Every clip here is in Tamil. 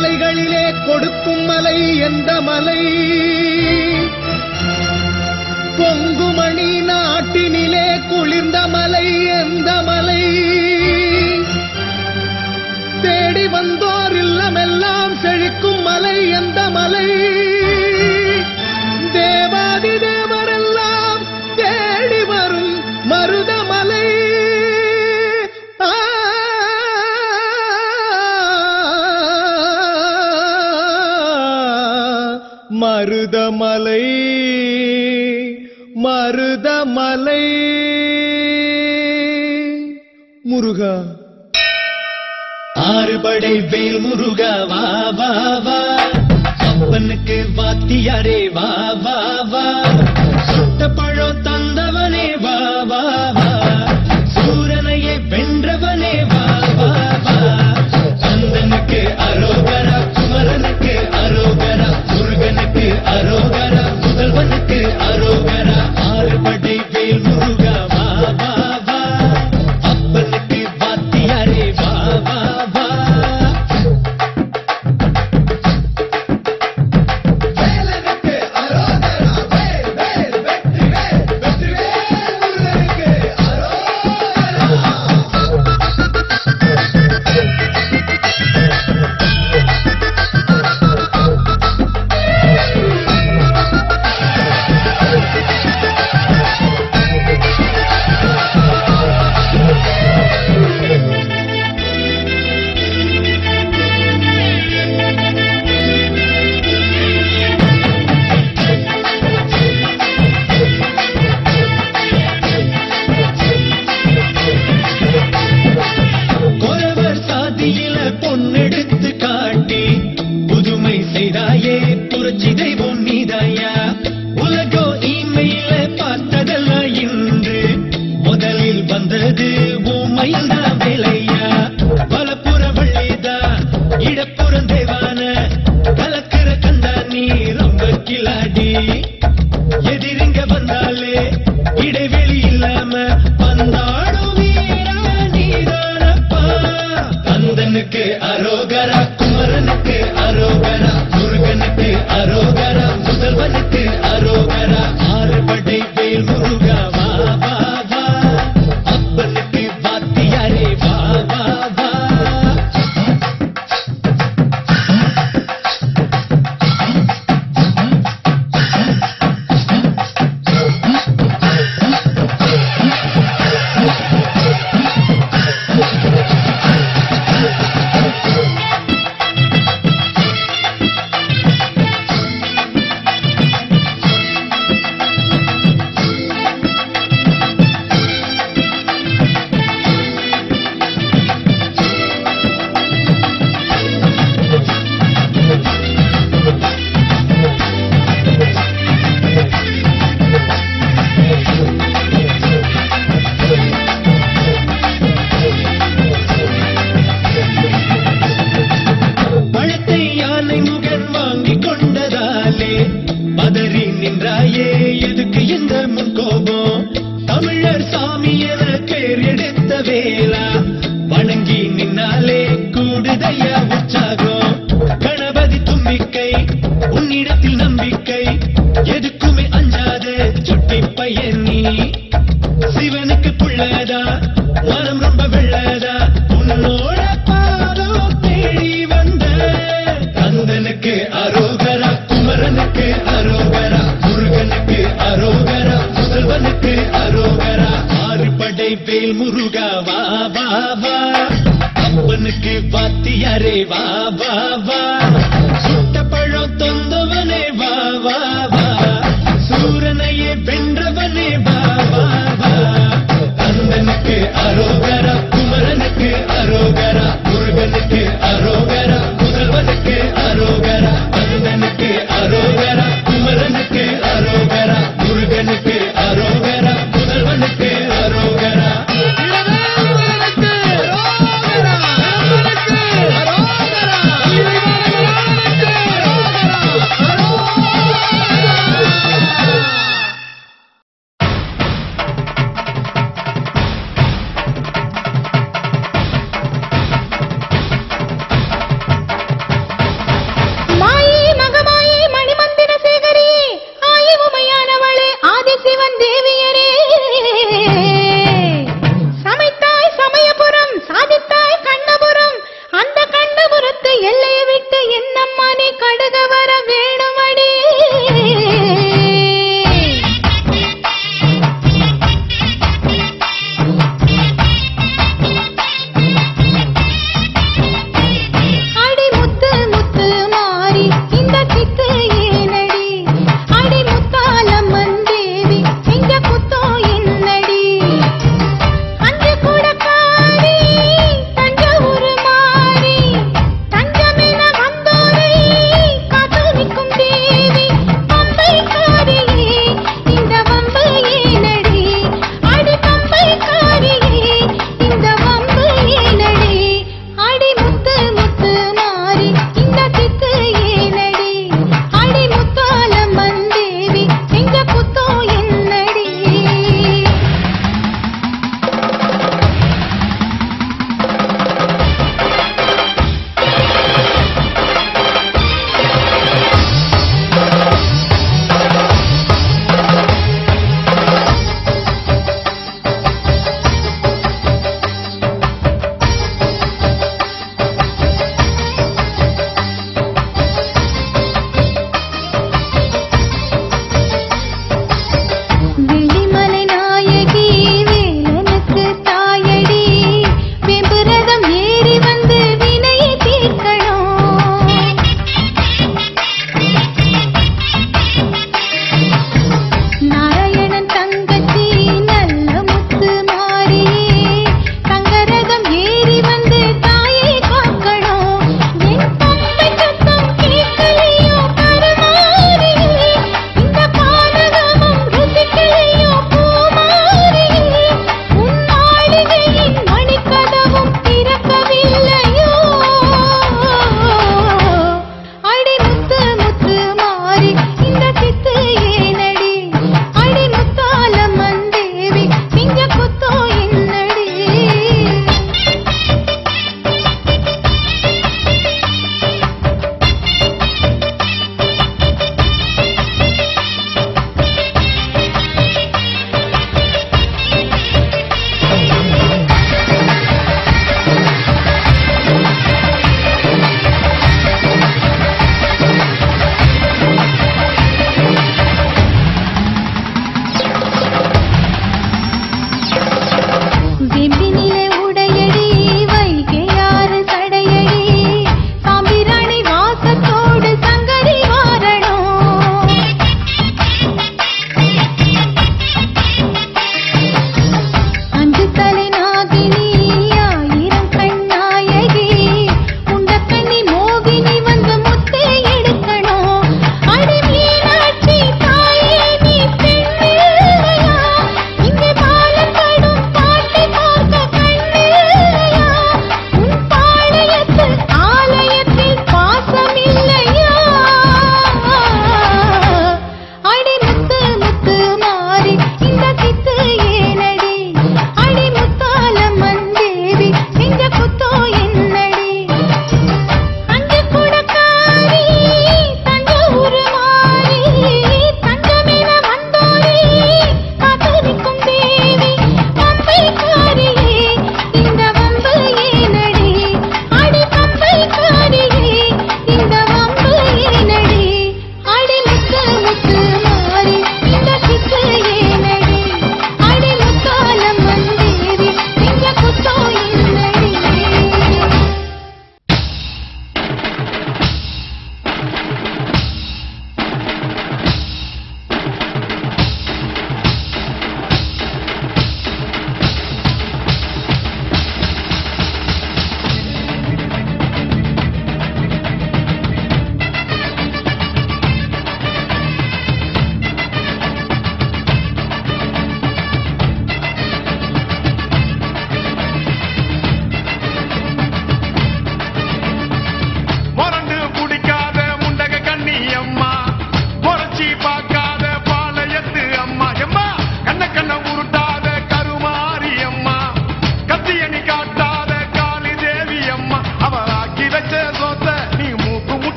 மலைகளிலே கொடுக்கும் மலை எந்த மலை? பொங்குமணி நாட்டினிலே குளிர்ந்த மலை எந்த மலை? தேடி வந்தோர் இல்லமெல்லாம் செழிக்கும் மலை எந்த மலை? தேவாதி தேவரெல்லாம் தேடி வரும் மருதமலை. மருதமலை மருதமலை. முருகா ஆறுபடை வேல் முருகா வா வா வா, அப்பனுக்கு வாத்தியாரே வா வா வா, சுட்ட பழம் தந்தவனே வா வா வா, சூரனையே வென்றவனே வா வா வா, கந்தனுக்கு அரோகரா, குமரனுக்கு அரோகரா, முருகனுக்கு அரோகரா, முதல்வனுக்கு அரோகரா. ஆறுபடை வேல் முருகா வா வா வா, அப்பனுக்கு வாத்தியாரே வா வா வா. வேலனுக்கு அரோகரா, வேல்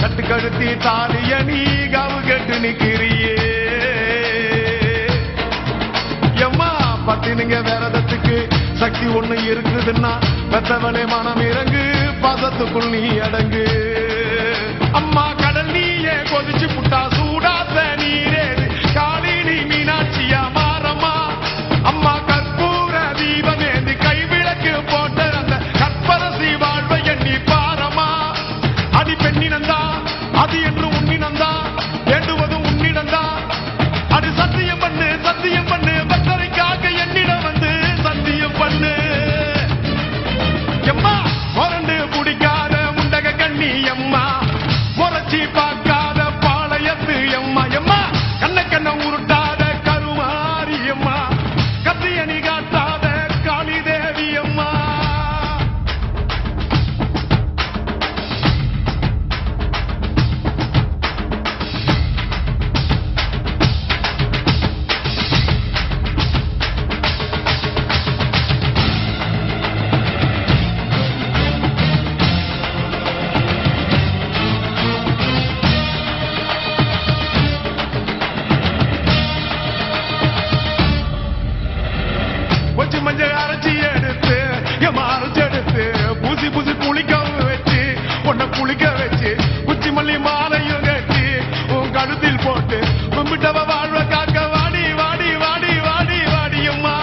கட்டு கழுத்தி தாலிய நீ காவு கட்டு நிக்கிறியே எம்மா பத்தினுங்க விரதத்துக்கு சக்தி ஒண்ணு இருக்குதுன்னா பெத்தவளே மனம் இறங்கு பாசத்துக்குள் நீ அடங்கு அம்மா கடல் நீயே கொதிச்சு புட்டா சூடாத்த நீரேது காளி நீ மீனாட்சியா மாறம்மா அம்மா கற்பூர தீபமேந்தி கைவிளக்கு போட்ட அந்த கற்பரசி வாழ்வை எண்ணி பாரம்மா அடி பெண்ணினந்தா அது என்று உன்னினந்தா வேண்டுவதும் உன்னிடந்தா அது சத்தியம் பண்ணு பக்தரைக்காக என்னிடம் வந்து சத்தியம் பண்ணு எம்மா முரண்டு குடிக்காத முண்டக கண்ணி எம்மா முறைச்சி பார்க்காத பாளையத்து எம்மா எம்மா கண்ண உருட்டாத கருமாரி எம்மா கத்தியணி காட்டாத காளி தேவி அம்மா கொஞ்சம் மஞ்சள் அரைச்சி எடுத்து அரைச்செடுத்து பூசி குளிக்க வச்சு உன்னை குளிக்க வச்சு குச்சி மல்லி மாலையும் கட்டி உன் கழுத்தில் போட்டு கும்பிட்டவ வாழ்வ காக்க வாடி வாடி வாடி வாடி வாடியம்மா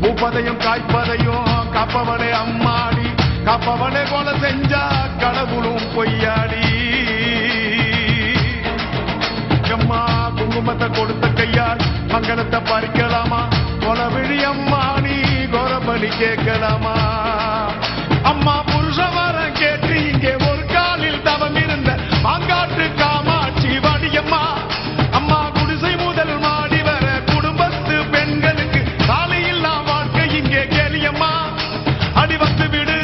பூப்பதையும் காய்ப்பதையும் காப்பவனே அம்மாடி காப்பவனே கொலை செஞ்சா கடவுளும் பொய்யாடி அம்மா குங்குமத்தை கொடுத்த கையால் மங்களத்தை பறிக்கலாமா கொலவிழி அம்மா நீ கோரபலி கேட்கலாமா அம்மா புருஷ வரம் கேட்டு இங்கே ஒரு காலில் தவம் இருந்த மாங்காட்டு காமாட்சி வாடியம்மா அம்மா குடிசை முதல் மாடி வர குடும்பத்து பெண்களுக்கு சாலையில்லா வாழ்க்கை இங்கே கேளியம்மா அடி வந்து விடு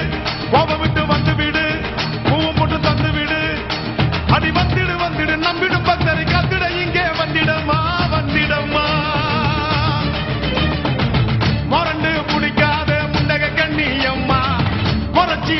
கோபம் விட்டு வந்து விடு பூவும் போட்டு தந்து விடு அடி வந்துடு நம்பிடும் பக்தரை கத்திட இங்கே வந்திடம்மா முரண்டு புடிக்காத முண்டக கண்ணி அம்மா முறைச்சி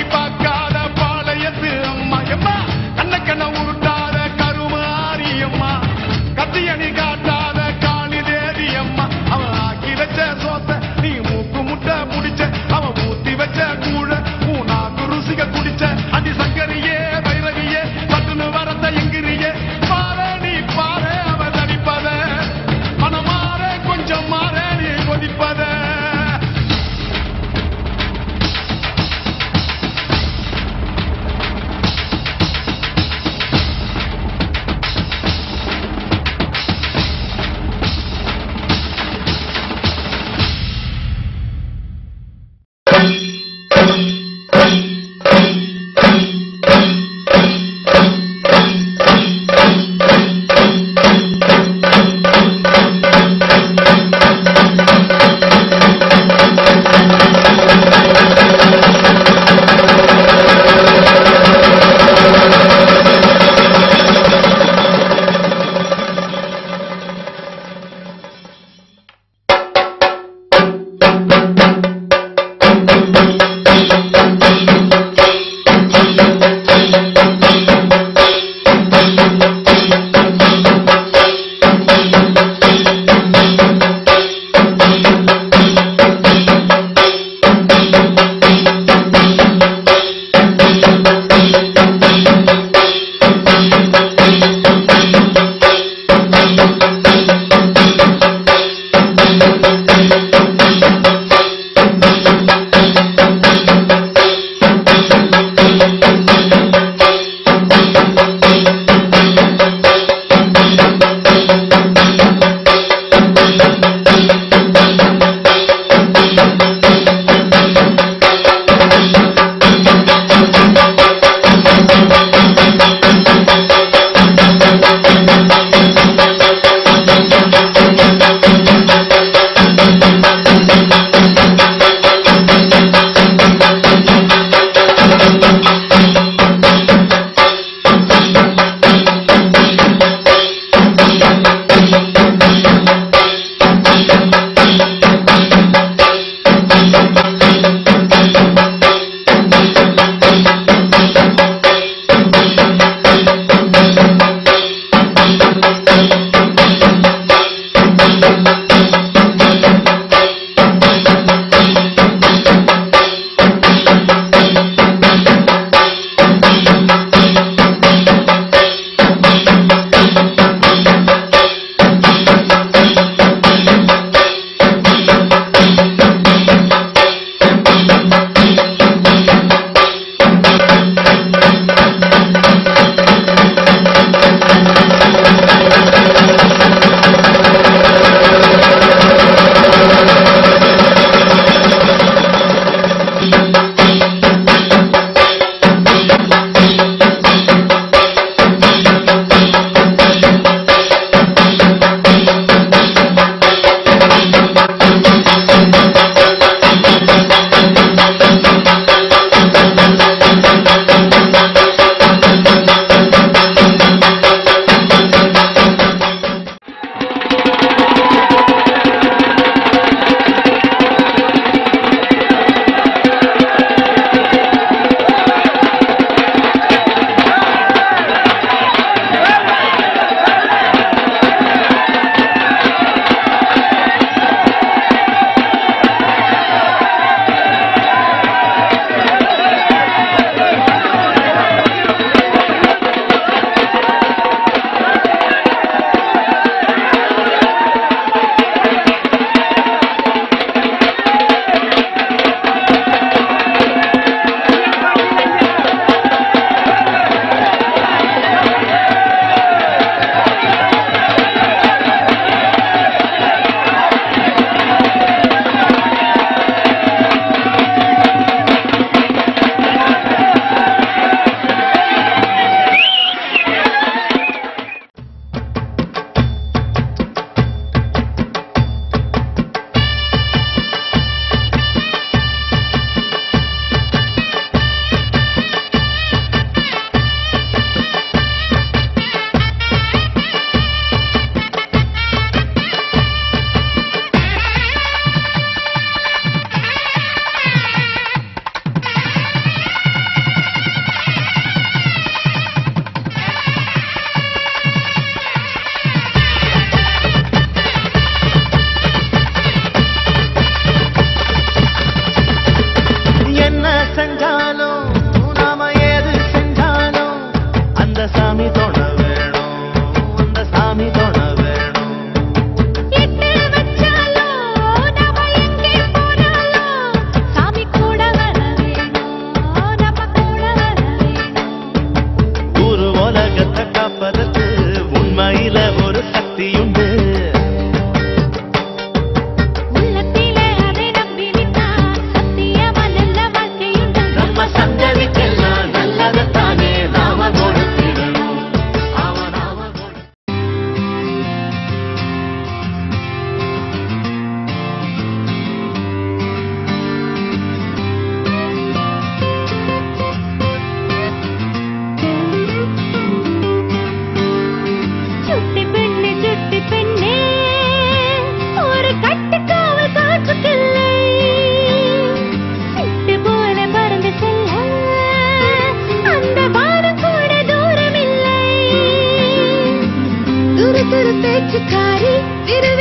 பிச்சுக்காரி விரல்